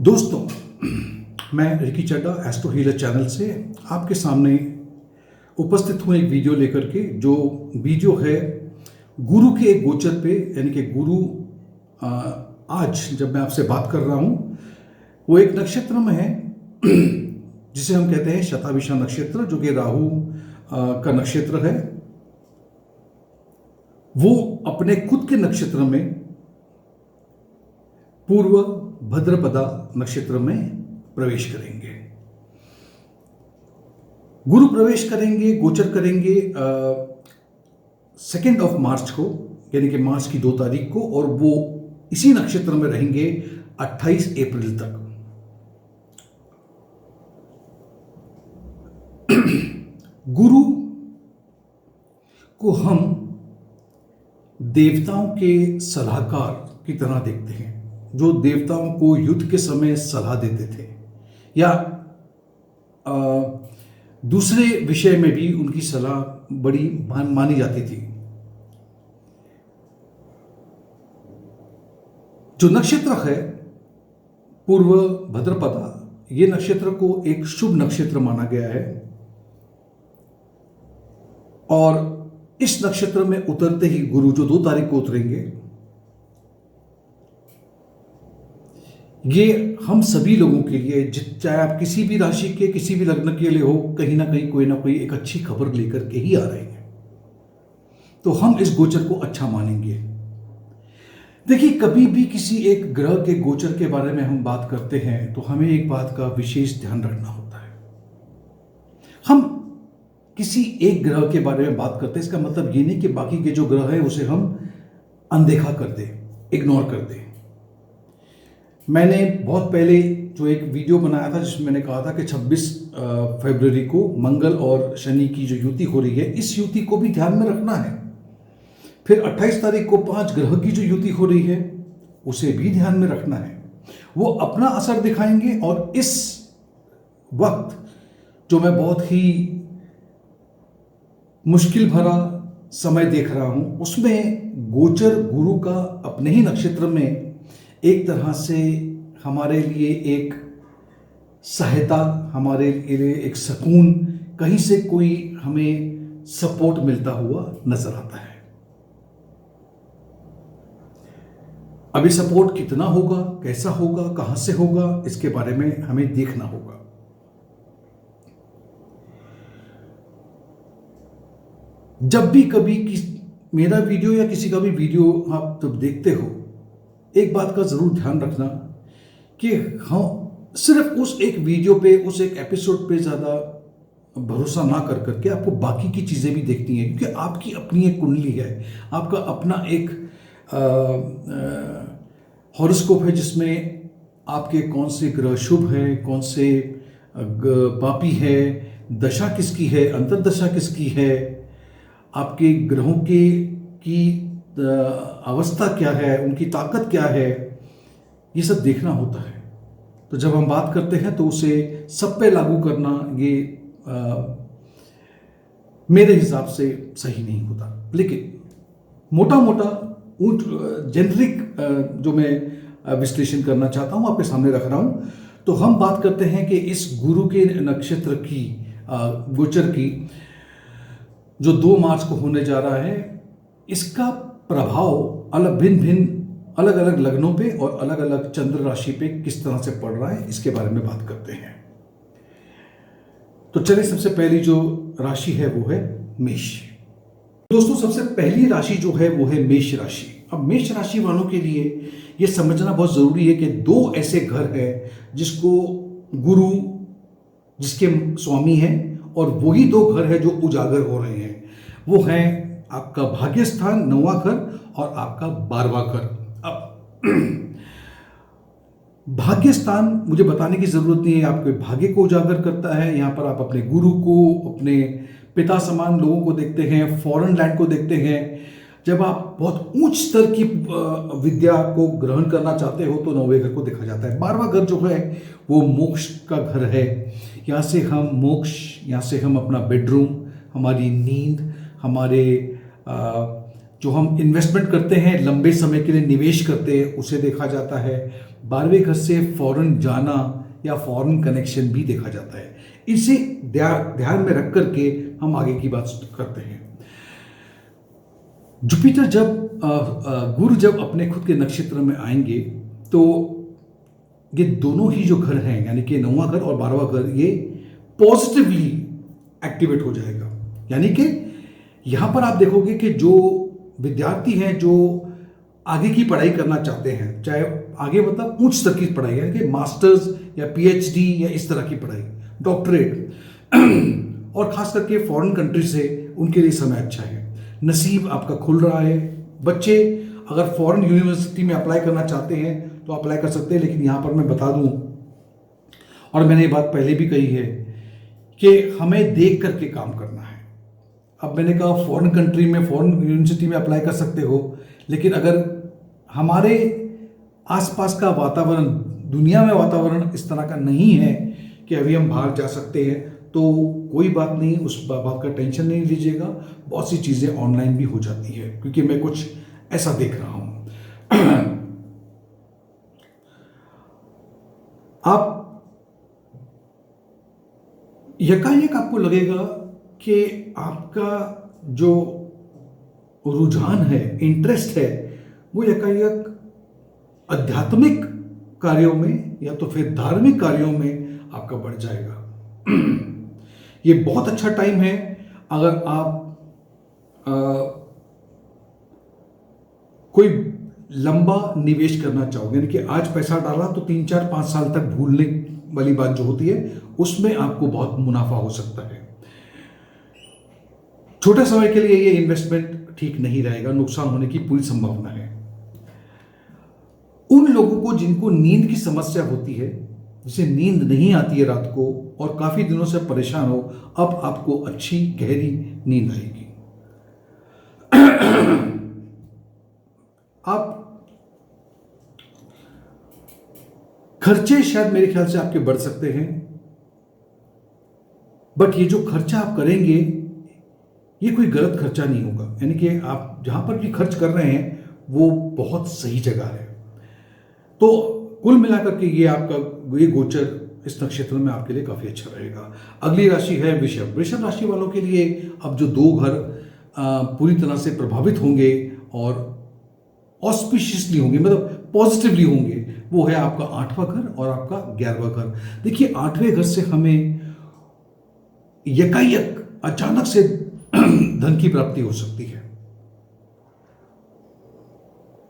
दोस्तों, मैं रिकी चड्डा astro healer channel से आपके सामने उपस्थित हूँ एक वीडियो लेकर के। जो वीडियो है गुरु के एक गोचर पे, यानी कि गुरु आज जब मैं आपसे बात कर रहा हूँ वो एक नक्षत्र में है जिसे हम कहते हैं शताभिषा नक्षत्र, जो कि राहु का नक्षत्र है। वो अपने खुद के नक्षत्र में पूर्व भद्रपदा नक्षत्र में प्रवेश करेंगे। गुरु प्रवेश करेंगे, गोचर करेंगे 2 मार्च को, यानी कि मार्च की 2 तारीख को, और वो इसी नक्षत्र में रहेंगे 28 अप्रैल तक। गुरु को हम देवताओं के सलाहकार की तरह देखते हैं, जो देवताओं को युद्ध के समय सलाह देते थे या दूसरे विषय में भी उनकी सलाह बड़ी मानी जाती थी। जो नक्षत्र है पूर्व भद्रपदा, ये नक्षत्र को एक शुभ नक्षत्र माना गया है, और इस नक्षत्र में उतरते ही गुरु जो 2 तारीख को उतरेंगे, ये हम सभी लोगों के लिए, चाहे आप किसी भी राशि के, किसी भी लग्न के लिए हो, कहीं ना कहीं कोई ना कोई एक अच्छी खबर लेकर के ही आ रहे हैं। तो हम इस गोचर को अच्छा मानेंगे। देखिए, कभी भी किसी एक ग्रह के गोचर के बारे में हम बात करते हैं तो हमें एक बात का विशेष ध्यान रखना होता है। हम किसी एक ग्रह के बारे में बात करते हैं, इसका मतलब ये नहीं कि बाकी के जो ग्रह है उसे हम अनदेखा कर दें, इग्नोर कर दें। मैंने बहुत पहले जो एक वीडियो बनाया था जिसमें मैंने कहा था कि 26 फरवरी को मंगल और शनि की जो युति हो रही है, इस युति को भी ध्यान में रखना है। फिर 28 तारीख को 5 ग्रह की जो युति हो रही है उसे भी ध्यान में रखना है। वो अपना असर दिखाएंगे, और इस वक्त जो मैं बहुत ही मुश्किल भरा समय देख रहा हूं, उसमें गोचर गुरु का अपने ही नक्षत्र में एक तरह से हमारे लिए एक सहायता, हमारे लिए एक सुकून, कहीं से कोई हमें सपोर्ट मिलता हुआ नजर आता है। अभी सपोर्ट कितना होगा, कैसा होगा, कहां से होगा, इसके बारे में हमें देखना होगा। जब भी कभी मेरा वीडियो या किसी का भी वीडियो आप जब देखते हो, एक बात का जरूर ध्यान रखना कि हम सिर्फ उस एक वीडियो पे, उस एक एपिसोड पे ज्यादा भरोसा ना कर करके आपको बाकी की चीजें भी देखनी है, क्योंकि आपकी अपनी एक कुंडली है, आपका अपना एक हॉरोस्कोप है, जिसमें आपके कौन से ग्रह शुभ है, कौन से पापी है, दशा किसकी है, अंतर्दशा किसकी है, आपके ग्रहों की अवस्था क्या है, उनकी ताकत क्या है, ये सब देखना होता है। तो जब हम बात करते हैं तो उसे सब पे लागू करना ये मेरे हिसाब से सही नहीं होता। लेकिन मोटा मोटा जेनरिक जो मैं विश्लेषण करना चाहता हूं आपके सामने रख रहा हूं। तो हम बात करते हैं कि इस गुरु के नक्षत्र की गोचर की जो 2 मार्च को होने जा रहा है, इसका प्रभाव अलग अलग लग्नों पे और अलग अलग चंद्र राशि पे किस तरह से पड़ रहा है, इसके बारे में बात करते हैं। तो चलिए, सबसे पहली जो राशि है वो है मेष। दोस्तों, सबसे पहली राशि जो है वो है मेष राशि। अब मेष राशि वालों के लिए ये समझना बहुत जरूरी है कि 2 ऐसे घर हैं जिसको गुरु, जिसके स्वामी हैं, और वही 2 घर है जो उजागर हो रहे हैं। वो हैं आपका भाग्य स्थान 9वां घर और आपका 12वां घर। अब भाग्य स्थान मुझे बताने की जरूरत नहीं है, आपके भाग्य को उजागर करता है। यहां पर आप अपने गुरु को, अपने पिता समान लोगों को देखते हैं, फॉरेन लैंड को देखते हैं। जब आप बहुत उच्च स्तर की विद्या को ग्रहण करना चाहते हो तो 9वें घर को देखा जाता है। 12वां घर जो है वो मोक्ष का घर है। यहाँ से हम मोक्ष, यहाँ से हम अपना बेडरूम, हमारी नींद, हमारे जो हम इन्वेस्टमेंट करते हैं, लंबे समय के लिए निवेश करते हैं, उसे देखा जाता है। 12वें घर से फॉरेन जाना या फॉरेन कनेक्शन भी देखा जाता है। इसे ध्यान में रख करके हम आगे की बात करते हैं। जुपिटर जब गुरु जब अपने खुद के नक्षत्र में आएंगे तो ये दोनों ही जो घर हैं, यानी कि 9वां घर और 12वां घर, ये पॉजिटिवली एक्टिवेट हो जाएगा। यानी कि यहां पर आप देखोगे कि जो विद्यार्थी हैं जो आगे की पढ़ाई करना चाहते हैं, चाहे आगे मतलब उच्च स्तर की पढ़ाई, यानी कि मास्टर्स या पीएचडी या इस तरह की पढ़ाई, डॉक्टरेट, और खास करके फॉरेन कंट्री से, उनके लिए समय अच्छा है। नसीब आपका खुल रहा है। बच्चे अगर फॉरेन यूनिवर्सिटी में अप्लाई करना चाहते हैं तो अप्लाई कर सकते हैं, लेकिन यहाँ पर मैं बता दूं, और मैंने ये बात पहले भी कही है, कि हमें देख करके काम करना है। अब मैंने कहा फॉरेन कंट्री में, फॉरेन यूनिवर्सिटी में अप्लाई कर सकते हो, लेकिन अगर हमारे आसपास का वातावरण, दुनिया में वातावरण इस तरह का नहीं है कि अभी हम बाहर जा सकते हैं, तो कोई बात नहीं, उस बात का टेंशन नहीं लीजिएगा। बहुत सी चीज़ें ऑनलाइन भी हो जाती है, क्योंकि मैं कुछ ऐसा देख रहा हूं। आप यकायक आपको लगेगा कि आपका जो रुझान है, इंटरेस्ट है, वो यकायक आध्यात्मिक कार्यों में या तो फिर धार्मिक कार्यों में आपका बढ़ जाएगा। ये बहुत अच्छा टाइम है अगर आप कोई लंबा निवेश करना चाहोगे, यानी कि आज पैसा डाला तो 3, 4, 5 साल तक भूलने वाली बात जो होती है, उसमें आपको बहुत मुनाफा हो सकता है। छोटे समय के लिए ये इन्वेस्टमेंट ठीक नहीं रहेगा, नुकसान होने की पूरी संभावना है। उन लोगों को जिनको नींद की समस्या होती है, जिसे नींद नहीं आती है रात को और काफी दिनों से परेशान हो, अब आपको अच्छी गहरी नींद आएगी। आप खर्चे शायद मेरे ख्याल से आपके बढ़ सकते हैं, बट ये जो खर्चा आप करेंगे ये कोई गलत खर्चा नहीं होगा, यानी कि आप जहां पर भी खर्च कर रहे हैं वो बहुत सही जगह है। तो कुल मिलाकर के ये आपका ये गोचर इस नक्षत्र में आपके लिए काफी अच्छा रहेगा। अगली राशि है वृषभ। वृषभ राशि वालों के लिए अब जो 2 घर पूरी तरह से प्रभावित होंगे और ऑस्पिशियसली होंगे, मतलब पॉजिटिवली होंगे, वो है आपका 8वां घर और आपका 11वां घर। देखिए 8वें घर से हमें यकायक अचानक से धन की प्राप्ति हो सकती है,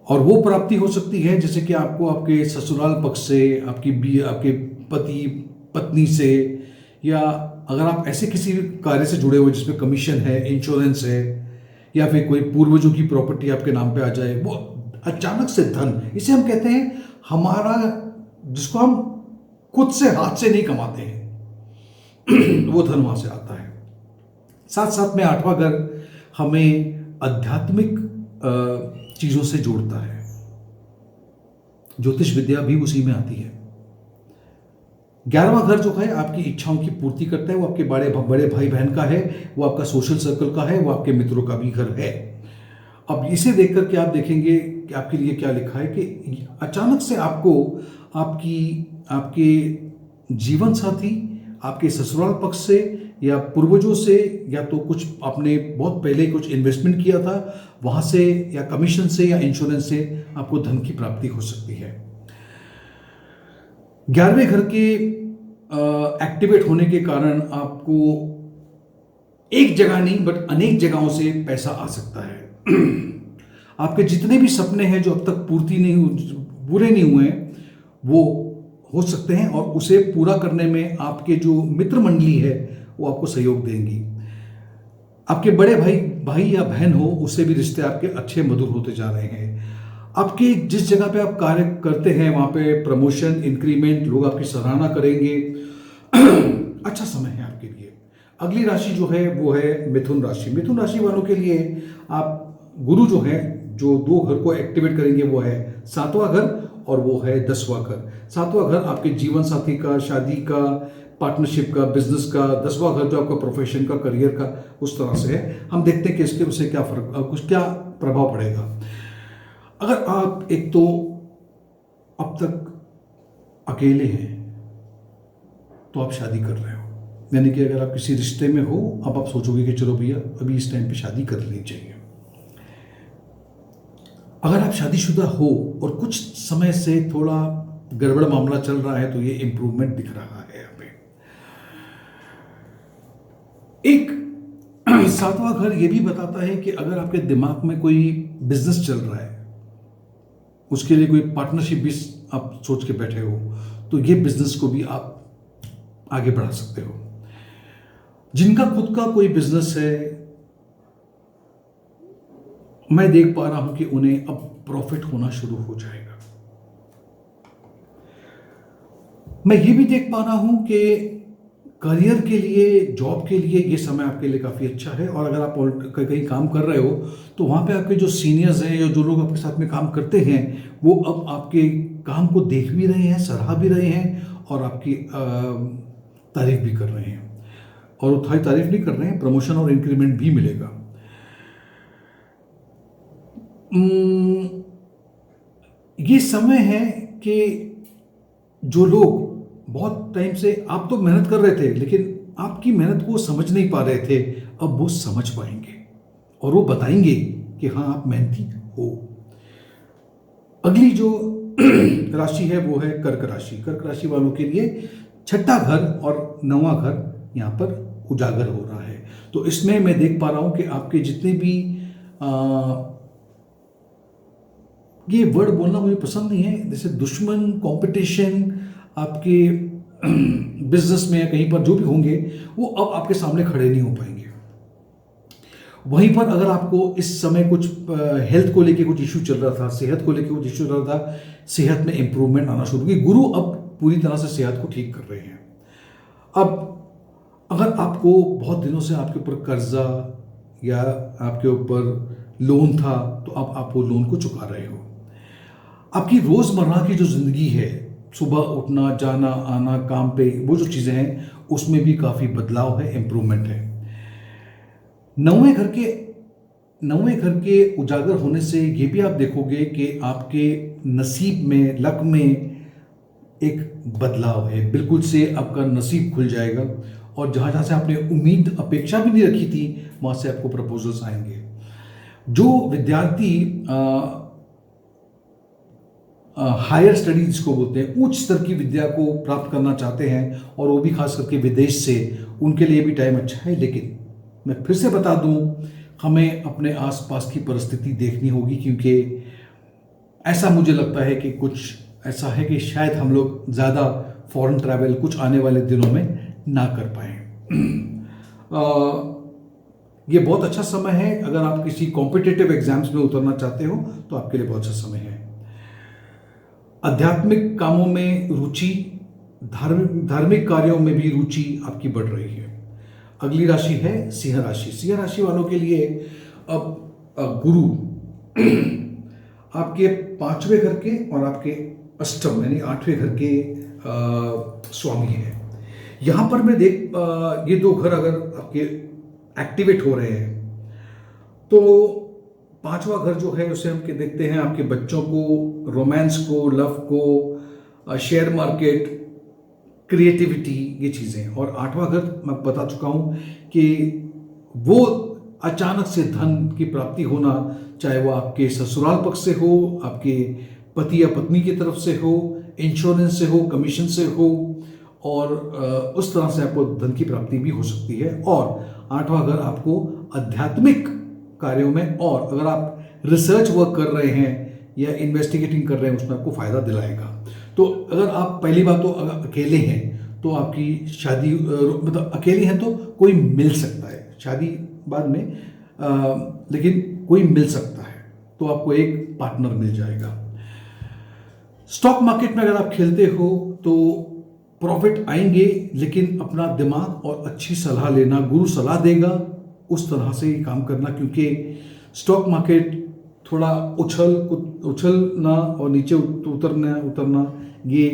और वो प्राप्ति हो सकती है जैसे कि आपको आपके ससुराल पक्ष से, आपके पति पत्नी से, या अगर आप ऐसे किसी कार्य से जुड़े हुए जिसमें कमीशन है, इंश्योरेंस है, या फिर कोई पूर्वजों की प्रॉपर्टी आपके नाम पे आ जाए, वो अचानक से धन, इसे हम कहते हैं हमारा, जिसको हम खुद से हाथ से नहीं कमाते हैं, वो धन वहां से आता है। साथ साथ में 8वां घर हमें आध्यात्मिक चीजों से जोड़ता है। ज्योतिष विद्या भी उसी में आती है। 11वां घर जो है आपकी इच्छाओं की पूर्ति करता है, वो आपके बड़े भाई बहन का है, वो आपका सोशल सर्कल का है, वो आपके मित्रों का भी घर है। अब इसे देख करके आप देखेंगे कि आपके लिए क्या लिखा है, कि अचानक से आपको आपके जीवन साथी, आपके ससुराल पक्ष से या पूर्वजों से, या तो कुछ आपने बहुत पहले कुछ इन्वेस्टमेंट किया था वहां से, या कमीशन से या इंश्योरेंस से आपको धन की प्राप्ति हो सकती है। 11वें घर के एक्टिवेट होने के कारण आपको एक जगह नहीं बट अनेक जगहों से पैसा आ सकता है। आपके जितने भी सपने हैं जो अब तक पूरे नहीं हुए हैं, वो हो सकते हैं, और उसे पूरा करने में आपके जो मित्र मंडली है वो आपको सहयोग देंगी। आपके बड़े भाई या बहन हो, उससे भी रिश्ते आपके अच्छे मधुर होते जा रहे हैं। आपके जिस जगह पे आप कार्य करते हैं वहां पे प्रमोशन, इंक्रीमेंट, लोग आपकी सराहना करेंगे। अच्छा समय है आपके लिए। अगली राशि जो है वो है मिथुन राशि। मिथुन राशि वालों के लिए आप गुरु जो है, जो 2 घर को एक्टिवेट करेंगे, वो है 7वां घर और वो है 10वां घर। 7वां घर आपके जीवन साथी का, शादी का, पार्टनरशिप का, बिजनेस का। 10वां घर जो आपका प्रोफेशन का, करियर का, उस तरह से है। हम देखते हैं कि इसके उससे क्या प्रभाव पड़ेगा। अगर आप एक तो अब तक अकेले हैं तो आप शादी कर रहे हो, यानी कि अगर आप किसी रिश्ते में हो, अब आप सोचोगे कि चलो भैया अभी इस टाइम पे शादी कर लेनी चाहिए। अगर आप शादीशुदा हो और कुछ समय से थोड़ा गड़बड़ मामला चल रहा है तो ये इंप्रूवमेंट दिख रहा है यहाँ पे। एक सातवां घर ये भी बताता है कि अगर आपके दिमाग में कोई बिजनेस चल रहा है, उसके लिए कोई पार्टनरशिप भी आप सोच के बैठे हो, तो ये बिजनेस को भी आप आगे बढ़ा सकते हो। जिनका खुद का कोई बिजनेस है, मैं देख पा रहा हूं कि उन्हें अब प्रॉफिट होना शुरू हो जाएगा। मैं ये भी देख पा रहा हूं कि करियर के लिए, जॉब के लिए ये समय आपके लिए काफ़ी अच्छा है। और अगर आप कहीं काम कर रहे हो तो वहाँ पे आपके जो सीनियर्स हैं या जो लोग आपके साथ में काम करते हैं वो अब आपके काम को देख भी रहे हैं, सराह भी रहे हैं और आपकी तारीफ भी कर रहे हैं। और वो खाली तारीफ नहीं कर रहे हैं, प्रमोशन और इंक्रीमेंट भी मिलेगा। ये समय है कि जो लोग बहुत टाइम से, आप तो मेहनत कर रहे थे लेकिन आपकी मेहनत को समझ नहीं पा रहे थे, अब वो समझ पाएंगे और वो बताएंगे कि हाँ आप मेहनती हो। अगली जो राशि है वो है कर्क राशि। कर्क राशि वालों के लिए छठा घर और नौवां घर यहाँ पर उजागर हो रहा है। तो इसमें मैं देख पा रहा हूँ कि आपके जितने भी ये वर्ड बोलना मुझे पसंद नहीं है, जैसे दुश्मन, कंपटीशन आपके बिजनेस में या कहीं पर जो भी होंगे वो अब आपके सामने खड़े नहीं हो पाएंगे। वहीं पर अगर आपको इस समय कुछ हेल्थ को लेके कुछ इशू चल रहा था, सेहत को लेके कुछ इशू चल रहा था, सेहत में इंप्रूवमेंट आना शुरू हुई। गुरु अब पूरी तरह से सेहत को ठीक कर रहे हैं। अब अगर आपको बहुत दिनों से आपके ऊपर कर्जा या आपके ऊपर लोन था तो अब आप वो लोन को चुका रहे हो। आपकी रोजमर्रा की जो जिंदगी है, सुबह उठना, जाना आना, काम पे, वो जो चीजें हैं उसमें भी काफी बदलाव है, इंप्रूवमेंट है। नौवें घर के उजागर होने से ये भी आप देखोगे कि आपके नसीब में, लक में एक बदलाव है। बिल्कुल से आपका नसीब खुल जाएगा और जहाँ जहाँ से आपने उम्मीद, अपेक्षा भी नहीं रखी थी, वहाँ से आपको प्रपोजल्स आएंगे। जो विद्यार्थी हायर स्टडीज जिसको बोलते हैं, उच्च स्तर की विद्या को प्राप्त करना चाहते हैं और वो भी खास करके विदेश से, उनके लिए भी टाइम अच्छा है। लेकिन मैं फिर से बता दूं, हमें अपने आसपास की परिस्थिति देखनी होगी, क्योंकि ऐसा मुझे लगता है कि कुछ ऐसा है कि शायद हम लोग ज़्यादा फॉरेन ट्रैवल कुछ आने वाले दिनों में ना कर पाएँ। ये बहुत अच्छा समय है। अगर आप किसी कॉम्पिटिटिव एग्जाम्स में उतरना चाहते हो तो आपके लिए बहुत अच्छा समय है। आध्यात्मिक कामों में रुचि, धार्मिक कार्यों में भी रुचि आपकी बढ़ रही है। अगली राशि है सिंह राशि। सिंह राशि वालों के लिए अब गुरु आपके 5वें घर के और आपके अष्टम यानी 8वें घर के स्वामी है। यहां पर मैं ये दो घर अगर आपके एक्टिवेट हो रहे हैं तो 5वां घर जो है उसे हम देखते हैं आपके बच्चों को, रोमांस को, लव को, शेयर मार्केट, क्रिएटिविटी, ये चीज़ें। और 8वां घर मैं बता चुका हूं कि वो अचानक से धन की प्राप्ति होना, चाहे वो आपके ससुराल पक्ष से हो, आपके पति या पत्नी की तरफ से हो, इंश्योरेंस से हो, कमीशन से हो, और उस तरह से आपको धन की प्राप्ति भी हो सकती है। और 8वां घर आपको आध्यात्मिक कार्यों में, और अगर आप रिसर्च वर्क कर रहे हैं या इन्वेस्टिगेटिंग कर रहे हैं, उसमें आपको फायदा दिलाएगा। तो अगर आप, पहली बात तो अगर अकेले हैं तो आपकी शादी, मतलब अकेले हैं तो कोई मिल सकता है, शादी बाद में, लेकिन कोई मिल सकता है, तो आपको एक पार्टनर मिल जाएगा। स्टॉक मार्केट में अगर आप खेलते हो तो प्रॉफिट आएंगे, लेकिन अपना दिमाग और अच्छी सलाह लेना, गुरु सलाह देगा उस तरह से ही काम करना, क्योंकि स्टॉक मार्केट थोड़ा उछलना और नीचे उतरना ये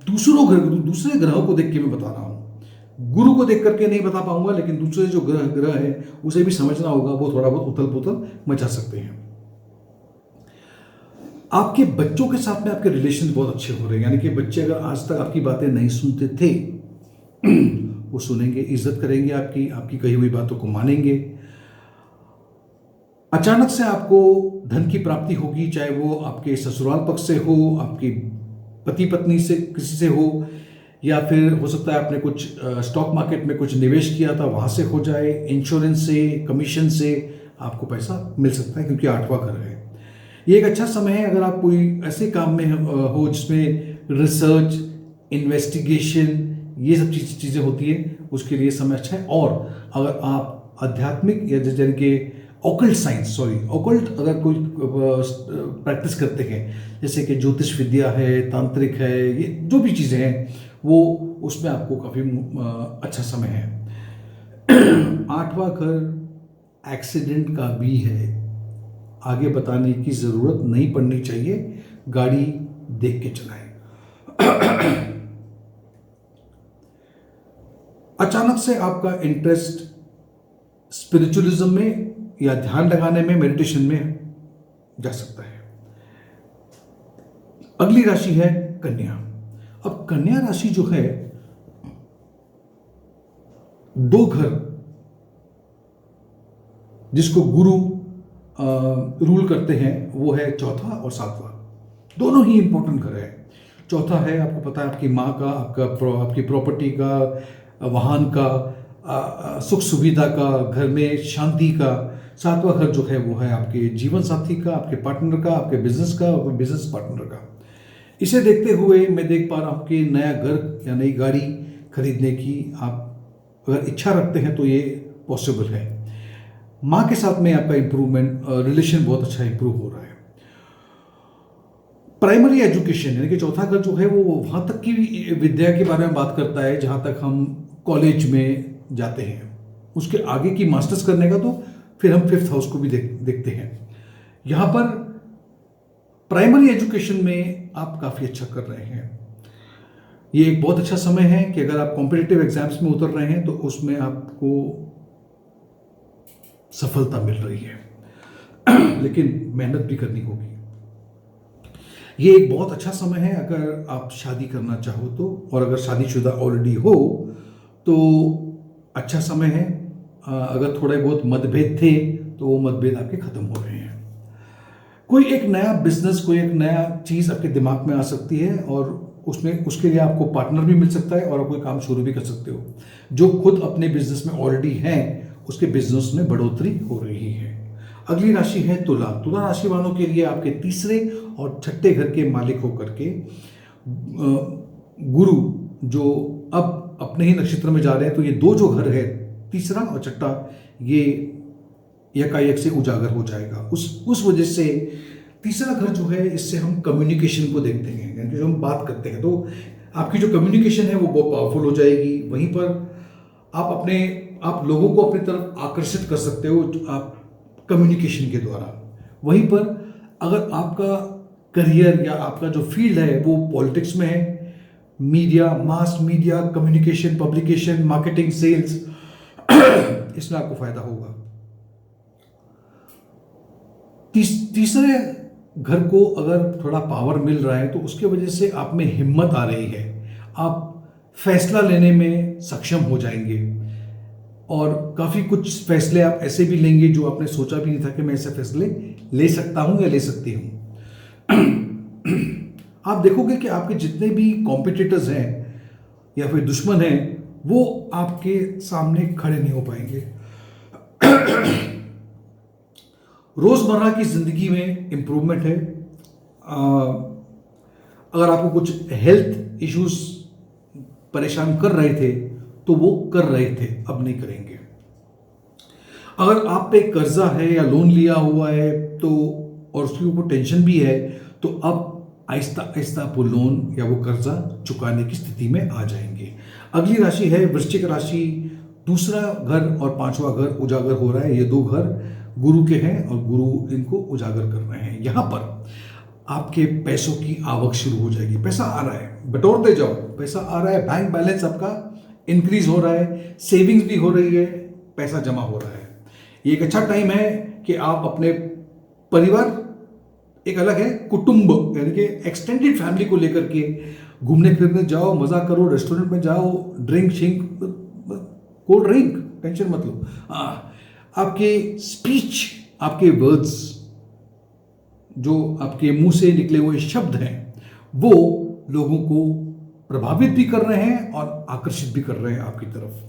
दूसरे ग्रहों को देख के मैं बता रहा हूँ। गुरु को देख करके नहीं बता पाऊंगा, लेकिन दूसरे जो ग्रह है उसे भी समझना होगा, वो थोड़ा बहुत उथल पुथल मचा सकते हैं। आपके बच्चों के साथ में आपके रिलेशन बहुत अच्छे हो रहे हैं, यानी कि बच्चे अगर आज तक आपकी बातें नहीं सुनते थे वो सुनेंगे, इज्जत करेंगे, आपकी आपकी कही हुई बातों को मानेंगे। अचानक से आपको धन की प्राप्ति होगी, चाहे वो आपके ससुराल पक्ष से हो, आपकी पति पत्नी से किसी से हो, या फिर हो सकता है आपने कुछ स्टॉक मार्केट में कुछ निवेश किया था वहाँ से हो जाए, इंश्योरेंस से, कमीशन से आपको पैसा मिल सकता है, क्योंकि 8वां घर है। ये एक अच्छा समय है अगर आप कोई ऐसे काम में हो जिसमें रिसर्च, इन्वेस्टिगेशन, ये सब चीज़ें होती है, उसके लिए समय अच्छा है। और अगर आप आध्यात्मिक या जैसे कि ऑकल्ट अगर कोई प्रैक्टिस करते हैं, जैसे कि ज्योतिष विद्या है, तांत्रिक है, ये जो भी चीज़ें हैं वो, उसमें आपको काफ़ी अच्छा समय है। 8वां घर एक्सीडेंट का भी है, आगे बताने की ज़रूरत नहीं पड़नी चाहिए, गाड़ी देख के चलाएं। अचानक से आपका इंटरेस्ट स्पिरिचुअलिज्म में या ध्यान लगाने में, मेडिटेशन में जा सकता है। अगली राशि है कन्या। अब कन्या राशि जो है, 2 घर जिसको गुरु रूल करते हैं वो है 4था और 7वां, दोनों ही इंपॉर्टेंट घर है। 4था है, आपको पता है, आपकी माँ का, आपकी प्रॉपर्टी का, वाहन का, सुख सुविधा का, घर में शांति का। 7वां घर जो है वो है आपके जीवन साथी का, आपके पार्टनर का, आपके बिजनेस का, आपके बिजनेस पार्टनर का। इसे देखते हुए मैं देख पा रहा हूँ कि नया घर या नई गाड़ी खरीदने की आप अगर इच्छा रखते हैं तो ये पॉसिबल है। माँ के साथ में आपका इंप्रूवमेंट, रिलेशन बहुत अच्छा इंप्रूव हो रहा है। प्राइमरी एजुकेशन यानी कि 4था घर जो है वो वहाँ तक की विद्या के बारे में बात करता है जहाँ तक हम कॉलेज में जाते हैं। उसके आगे की मास्टर्स करने का तो फिर हम 5th हाउस को भी देखते हैं। यहाँ पर प्राइमरी एजुकेशन में आप काफ़ी अच्छा कर रहे हैं। ये एक बहुत अच्छा समय है कि अगर आप कॉम्पिटिटिव एग्जाम्स में उतर रहे हैं तो उसमें आपको सफलता मिल रही है लेकिन मेहनत भी करनी होगी। ये एक बहुत अच्छा समय है अगर आप शादी करना चाहो तो, और अगर शादीशुदा ऑलरेडी हो तो अच्छा समय है। अगर थोड़े बहुत मतभेद थे तो वो मतभेद आपके खत्म हो रहे हैं। कोई एक नया बिजनेस, कोई एक नया चीज़ आपके दिमाग में आ सकती है और उसके लिए आपको पार्टनर भी मिल सकता है और आप कोई काम शुरू भी कर सकते हो। जो खुद अपने बिजनेस में ऑलरेडी हैं उसके बिजनेस में बढ़ोतरी हो रही है। अगली राशि है तुला। तुला राशि वालों के लिए आपके 3रे और 6ठे घर के मालिक होकर के गुरु जो अब अपने ही नक्षत्र में जा रहे हैं, तो ये 2 जो घर है, 3रा और 6ठा, ये एकाएक से उजागर हो जाएगा। उस वजह से 3रा घर जो है, इससे हम कम्युनिकेशन को देखते हैं, यानी कि जो हम बात करते हैं तो आपकी जो कम्युनिकेशन है वो बहुत पावरफुल हो जाएगी। वहीं पर आप लोगों को अपनी तरफ आकर्षित कर सकते हो आप कम्युनिकेशन के द्वारा। वहीं पर अगर आपका करियर या आपका जो फील्ड है वो पॉलिटिक्स में है, media, mass media, communication, publication, marketing, sales, इसमें आपको फायदा होगा। 3रे घर को अगर थोड़ा पावर मिल रहा है तो उसके वजह से आप में हिम्मत आ रही है, आप फैसला लेने में सक्षम हो जाएंगे और काफ़ी कुछ फैसले आप ऐसे भी लेंगे जो आपने सोचा भी नहीं था कि मैं ऐसे फैसले ले सकता हूं या ले सकती हूं। आप देखोगे कि आपके जितने भी कॉम्पिटिटर्स हैं या फिर दुश्मन हैं वो आपके सामने खड़े नहीं हो पाएंगे। रोज़मर्रा की ज़िंदगी में इम्प्रूवमेंट है। अगर आपको कुछ हेल्थ इश्यूज परेशान कर रहे थे तो वो कर रहे थे, अब नहीं करेंगे। अगर आप पे कर्जा है या लोन लिया हुआ है तो, और उसके ऊपर टेंशन भी है, तो अब आहिस्ता आहिस्ता वो लोन या वो कर्जा चुकाने की स्थिति में आ जाएंगे। अगली राशि है वृश्चिक राशि। 2रा घर और 5वां घर उजागर हो रहा है। ये 2 घर गुरु के हैं और गुरु इनको उजागर कर रहे हैं। यहाँ पर आपके पैसों की आवक शुरू हो जाएगी। पैसा आ रहा है, बटोरते जाओ, पैसा आ रहा है, बैंक बैलेंस आपका इंक्रीज हो रहा है, सेविंग्स भी हो रही है, पैसा जमा हो रहा है। ये एक अच्छा टाइम है कि आप अपने परिवार एक अलग है कुटुंब, यानी कि एक्सटेंडेड फैमिली को लेकर के घूमने फिरने जाओ, मजा करो, रेस्टोरेंट में जाओ, drink shrink, cold drink, tension मत लो। आपके स्पीच, आपके वर्ड्स, जो आपके मुंह से निकले हुए शब्द हैं, वो लोगों को प्रभावित भी कर रहे हैं और आकर्षित भी कर रहे हैं आपकी तरफ।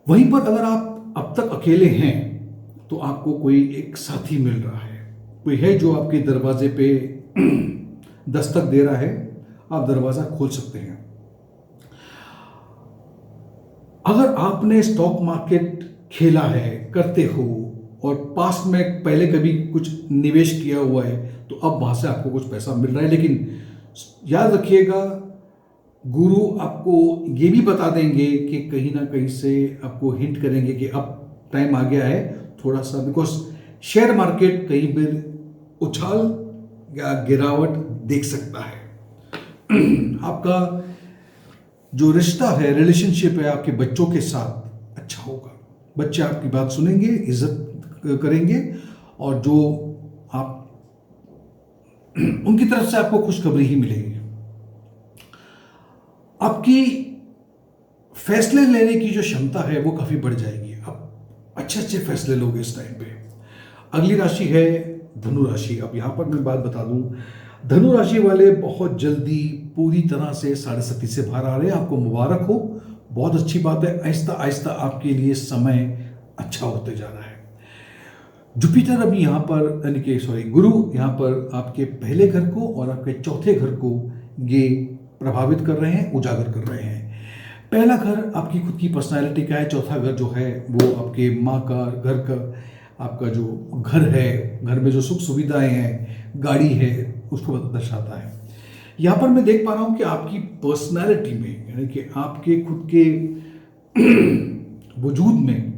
वहीं पर अगर आप अब तक अकेले हैं तो आपको कोई एक साथी मिल रहा है, कोई है जो आपके दरवाजे पे दस्तक दे रहा है, आप दरवाजा खोल सकते हैं। अगर आपने स्टॉक मार्केट खेला है, करते हो और पास्ट में पहले कभी कुछ निवेश किया हुआ है, तो अब वहां से आपको कुछ पैसा मिल रहा है। लेकिन याद रखिएगा, गुरु आपको ये भी बता देंगे कि कहीं ना कहीं से आपको हिंट करेंगे कि अब टाइम आ गया है थोड़ा सा, बिकॉज शेयर मार्केट कहीं पर उछाल या गिरावट देख सकता है। आपका जो रिश्ता है, रिलेशनशिप है आपके बच्चों के साथ, अच्छा होगा। बच्चे आपकी बात सुनेंगे, इज्जत करेंगे, और जो आप उनकी तरफ से आपको खुशखबरी ही मिलेगी। आपकी फैसले लेने की जो क्षमता है वो काफी बढ़ जाएगी। आप अच्छे अच्छे फैसले लोगे इस टाइम पे। अगली राशि है धनु राशि। अब यहां पर मैं बात बता दूं, धनु राशि वाले बहुत जल्दी पूरी तरह से 7.5 से बाहर आ रहे हैं। आपको मुबारक हो, बहुत अच्छी बात है। आहिस्ता आहिस्ता आपके लिए समय अच्छा होते जा रहा है। जुपिटर अभी यहाँ पर, यानी कि गुरु यहाँ पर आपके पहले घर को और आपके चौथे घर को ये प्रभावित कर रहे हैं, उजागर कर रहे हैं। पहला घर आपकी खुद की पर्सनालिटी का है, चौथा घर जो है वो आपके माँ का घर का, आपका जो घर है, घर में जो सुख सुविधाएं हैं, गाड़ी है, उसको दर्शाता है। यहाँ पर मैं देख पा रहा हूँ कि आपकी पर्सनालिटी में, यानी कि आपके खुद के वजूद में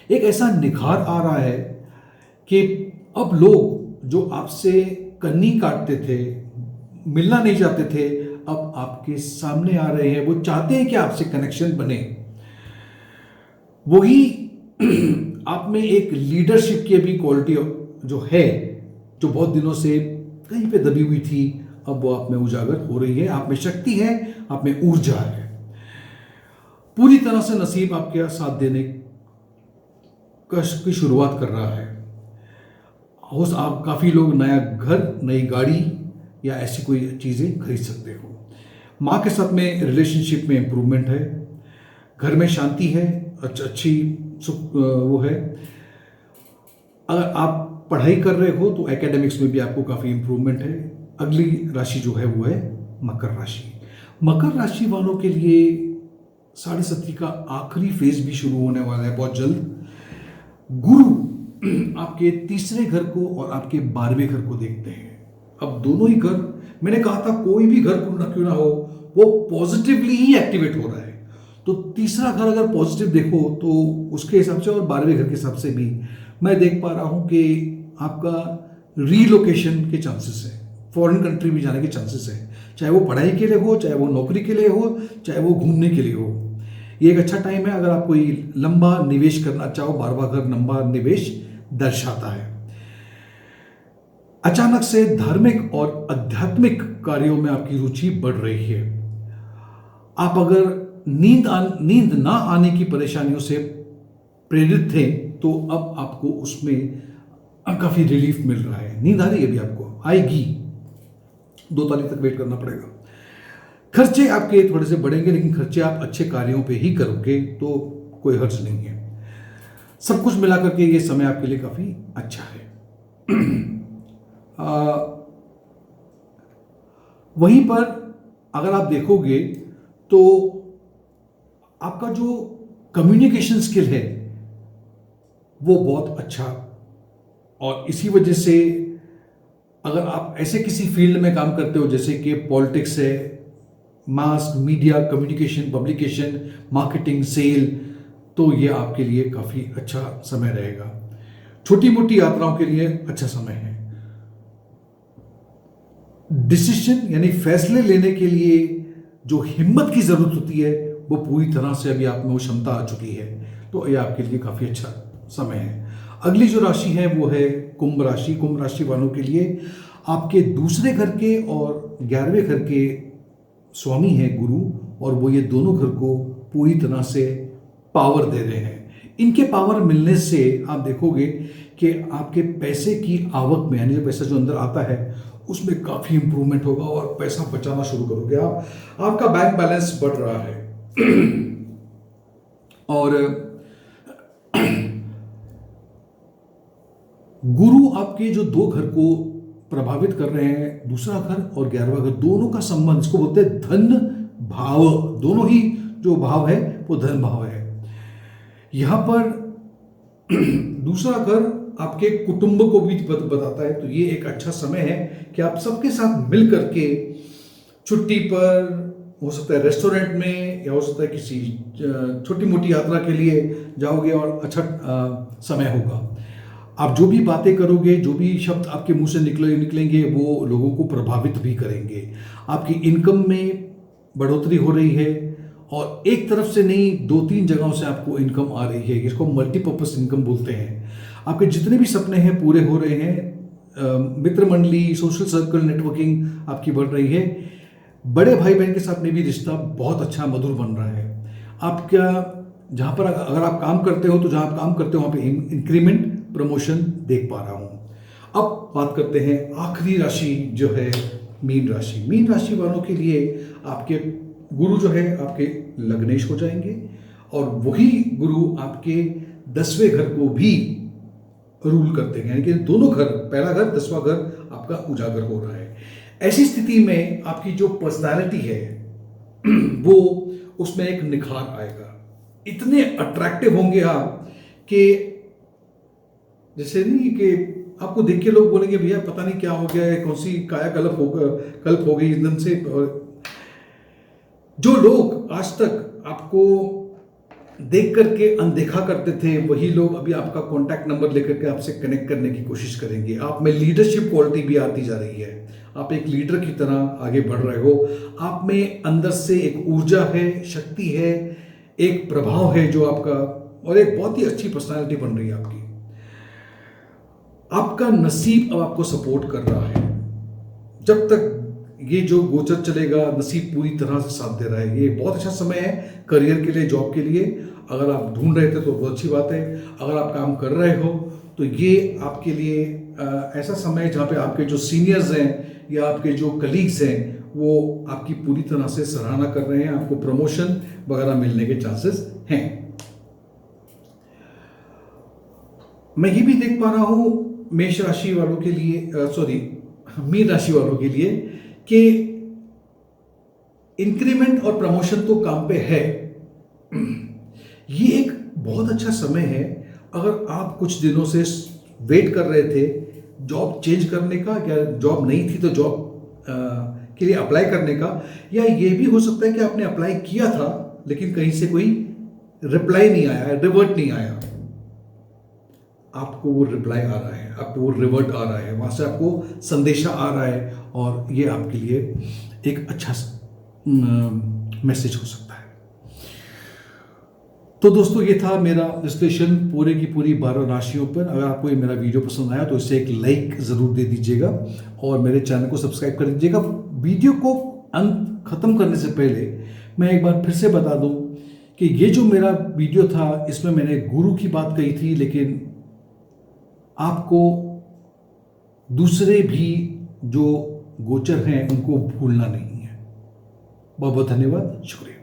एक ऐसा निखार आ रहा है कि अब लोग जो आपसे कन्नी काटते थे, मिलना नहीं चाहते थे, अब आपके सामने आ रहे हैं। वो चाहते हैं कि आपसे कनेक्शन बने। वही आप में एक लीडरशिप की अभी क्वालिटी जो है, जो बहुत दिनों से कहीं पे दबी हुई थी, अब वो आप में उजागर हो रही है। आप में शक्ति है, आप में ऊर्जा है। पूरी तरह से नसीब आपके साथ देने की शुरुआत कर रहा है। आप काफी लोग नया घर, नई गाड़ी या ऐसी कोई चीजें खरीद सकते हो। माँ के साथ में रिलेशनशिप में इंप्रूवमेंट है। घर में शांति है, अच्छी सुख वो है। अगर आप पढ़ाई कर रहे हो तो एकेडमिक्स में भी आपको काफी इंप्रूवमेंट है। अगली राशि जो है वो है मकर राशि। मकर राशि वालों के लिए 7.5 का आखिरी फेज भी शुरू होने वाला है बहुत जल्द। गुरु आपके तीसरे घर को और आपके 12वें घर को देखते हैं। अब दोनों ही घर, मैंने कहा था कोई भी घर क्यों ना हो, वो पॉजिटिवली ही एक्टिवेट हो रहा है। तो तीसरा घर अगर पॉजिटिव देखो तो उसके हिसाब से, और 12वें घर के हिसाब से भी मैं देख पा रहा हूं कि आपका रीलोकेशन के चांसेस है, फॉरेन कंट्री भी जाने के चांसेस है। चाहे वो पढ़ाई के लिए हो, चाहे वो नौकरी के लिए हो, चाहे वो घूमने के लिए हो। ये एक अच्छा टाइम है अगर आप कोई लंबा निवेश करना चाहो। 12वां घर लंबा निवेश दर्शाता है। अचानक से धार्मिक और आध्यात्मिक कार्यों में आपकी रुचि बढ़ रही है। आप अगर नींद ना आने की परेशानियों से प्रेरित थे तो अब आपको उसमें काफी रिलीफ मिल रहा है। नींद आ रही है, अभी आपको आएगी, 2 तारीख तक वेट करना पड़ेगा। खर्चे आपके थोड़े से बढ़ेंगे, लेकिन खर्चे आप अच्छे कार्यों पे ही करोगे तो कोई हर्ज नहीं है। सब कुछ मिला करके ये समय आपके लिए काफी अच्छा है। वहीं पर अगर आप देखोगे तो आपका जो कम्युनिकेशन स्किल है वो बहुत अच्छा, और इसी वजह से अगर आप ऐसे किसी फील्ड में काम करते हो जैसे कि पॉलिटिक्स है, mass media, communication, publication, marketing, sale, तो ये आपके लिए काफी अच्छा समय रहेगा। छोटी मोटी यात्राओं के लिए अच्छा समय है। डिसीजन यानी फैसले लेने के लिए जो हिम्मत की जरूरत होती है वो पूरी तरह से अभी आप में वो क्षमता आ चुकी है, तो ये आपके लिए काफी अच्छा समय है। अगली जो राशि है वो है कुंभ राशि वालों के लिए आपके दूसरे घर के और 11वें घर के स्वामी है गुरु, और वो ये दोनों घर को पूरी तरह से पावर दे रहे हैं। इनके पावर मिलने से आप देखोगे कि आपके पैसे की आवक में, यानी जो पैसा जो अंदर आता है उसमें काफ़ी इंप्रूवमेंट होगा और पैसा बचाना शुरू करोगे आप। आपका बैंक बैलेंस बढ़ रहा है और गुरु आपके जो 2 घर को प्रभावित कर रहे हैं, दूसरा घर और 11वां घर, दोनों का संबंध, इसको बोलते हैं धन भाव। दोनों ही जो भाव है वो धन भाव है। यहां पर दूसरा घर आपके कुटुंब को भी बताता है, तो ये एक अच्छा समय है कि आप सबके साथ मिल करके छुट्टी पर, हो सकता है रेस्टोरेंट में, या हो सकता है किसी छोटी मोटी यात्रा के लिए जाओगे और अच्छा समय होगा। आप जो भी बातें करोगे, जो भी शब्द आपके मुंह से निकलेंगे वो लोगों को प्रभावित भी करेंगे। आपकी इनकम में बढ़ोतरी हो रही है, और एक तरफ से नहीं 2-3 जगहों से आपको इनकम आ रही है। इसको मल्टीपर्पस इनकम बोलते हैं। आपके जितने भी सपने हैं पूरे हो रहे हैं। मित्र मंडली, सोशल सर्कल, नेटवर्किंग आपकी बढ़ रही है। बड़े भाई बहन के साथ में भी रिश्ता बहुत अच्छा मधुर बन रहा है। आपका जहाँ पर अगर आप काम करते हो, तो जहाँ आप काम करते हो वहाँ पे इंक्रीमेंट, प्रमोशन देख पा रहा हूँ। अब बात करते हैं आखिरी राशि जो है मीन राशि। मीन राशि वालों के लिए आपके गुरु जो है आपके लग्नेश हो जाएंगे, और वही गुरु आपके 10वें घर को भी रूल करते हैं, यानी कि दोनों घर, पहला घर 10वां घर आपका उजागर हो रहा है। ऐसी स्थिति में आपकी जो पर्सनालिटी है वो, उसमें एक निखार आएगा। इतने अट्रैक्टिव होंगे आप कि जैसे नहीं कि आपको देख के लोग बोलेंगे भैया पता नहीं क्या हो गया है, कौन सी कायाकल्प हो गई ईंधन से। जो लोग आज तक आपको देख करके अनदेखा करते थे, वही लोग अभी आपका कॉन्टैक्ट नंबर लेकर के आपसे कनेक्ट करने की कोशिश करेंगे। आप में लीडरशिप क्वालिटी भी आती जा रही है। आप एक लीडर की तरह आगे बढ़ रहे हो। आप में अंदर से एक ऊर्जा है, शक्ति है, एक प्रभाव है जो आपका, और एक बहुत ही अच्छी पर्सनालिटी बन रही है आपकी। आपका नसीब अब आपको सपोर्ट कर रहा है। जब तक ये जो गोचर चलेगा, नसीब पूरी तरह से साथ दे रहा है। ये बहुत अच्छा समय है करियर के लिए, जॉब के लिए। अगर आप ढूंढ रहे थे तो बहुत अच्छी बात है। अगर आप काम कर रहे हो तो ये आपके लिए ऐसा समय है जहाँ पे आपके जो सीनियर्स हैं या आपके जो कलीग्स हैं वो आपकी पूरी तरह से सराहना कर रहे हैं। आपको प्रमोशन वगैरह मिलने के चांसेस हैं। मैं ये भी देख पा रहा हूँ मेष राशि वालों के लिए, मीन राशि वालों के लिए, कि इंक्रीमेंट और प्रमोशन तो काम पे है। ये एक बहुत अच्छा समय है। अगर आप कुछ दिनों से वेट कर रहे थे जॉब चेंज करने का, या जॉब नहीं थी तो जॉब के लिए अप्लाई करने का, या ये भी हो सकता है कि आपने अप्लाई किया था लेकिन कहीं से कोई रिप्लाई नहीं आया, रिवर्ट नहीं आया, आपको वो रिप्लाई आ रहा है, आपको वो रिवर्ट आ रहा है, वहाँ से आपको संदेशा आ रहा है, और ये आपके लिए एक अच्छा मैसेज हो सकता है। तो दोस्तों ये था मेरा विश्लेषण पूरे की पूरी 12 राशियों पर। अगर आपको ये मेरा वीडियो पसंद आया तो इसे एक लाइक ज़रूर दे दीजिएगा और मेरे चैनल को सब्सक्राइब कर दीजिएगा। वीडियो को अंत खत्म करने से पहले मैं एक बार फिर से बता दूं कि ये जो मेरा वीडियो था इसमें मैंने गुरु की बात कही थी, लेकिन आपको दूसरे भी जो गोचर हैं उनको भूलना नहीं है। बहुत बहुत धन्यवाद, शुक्रिया।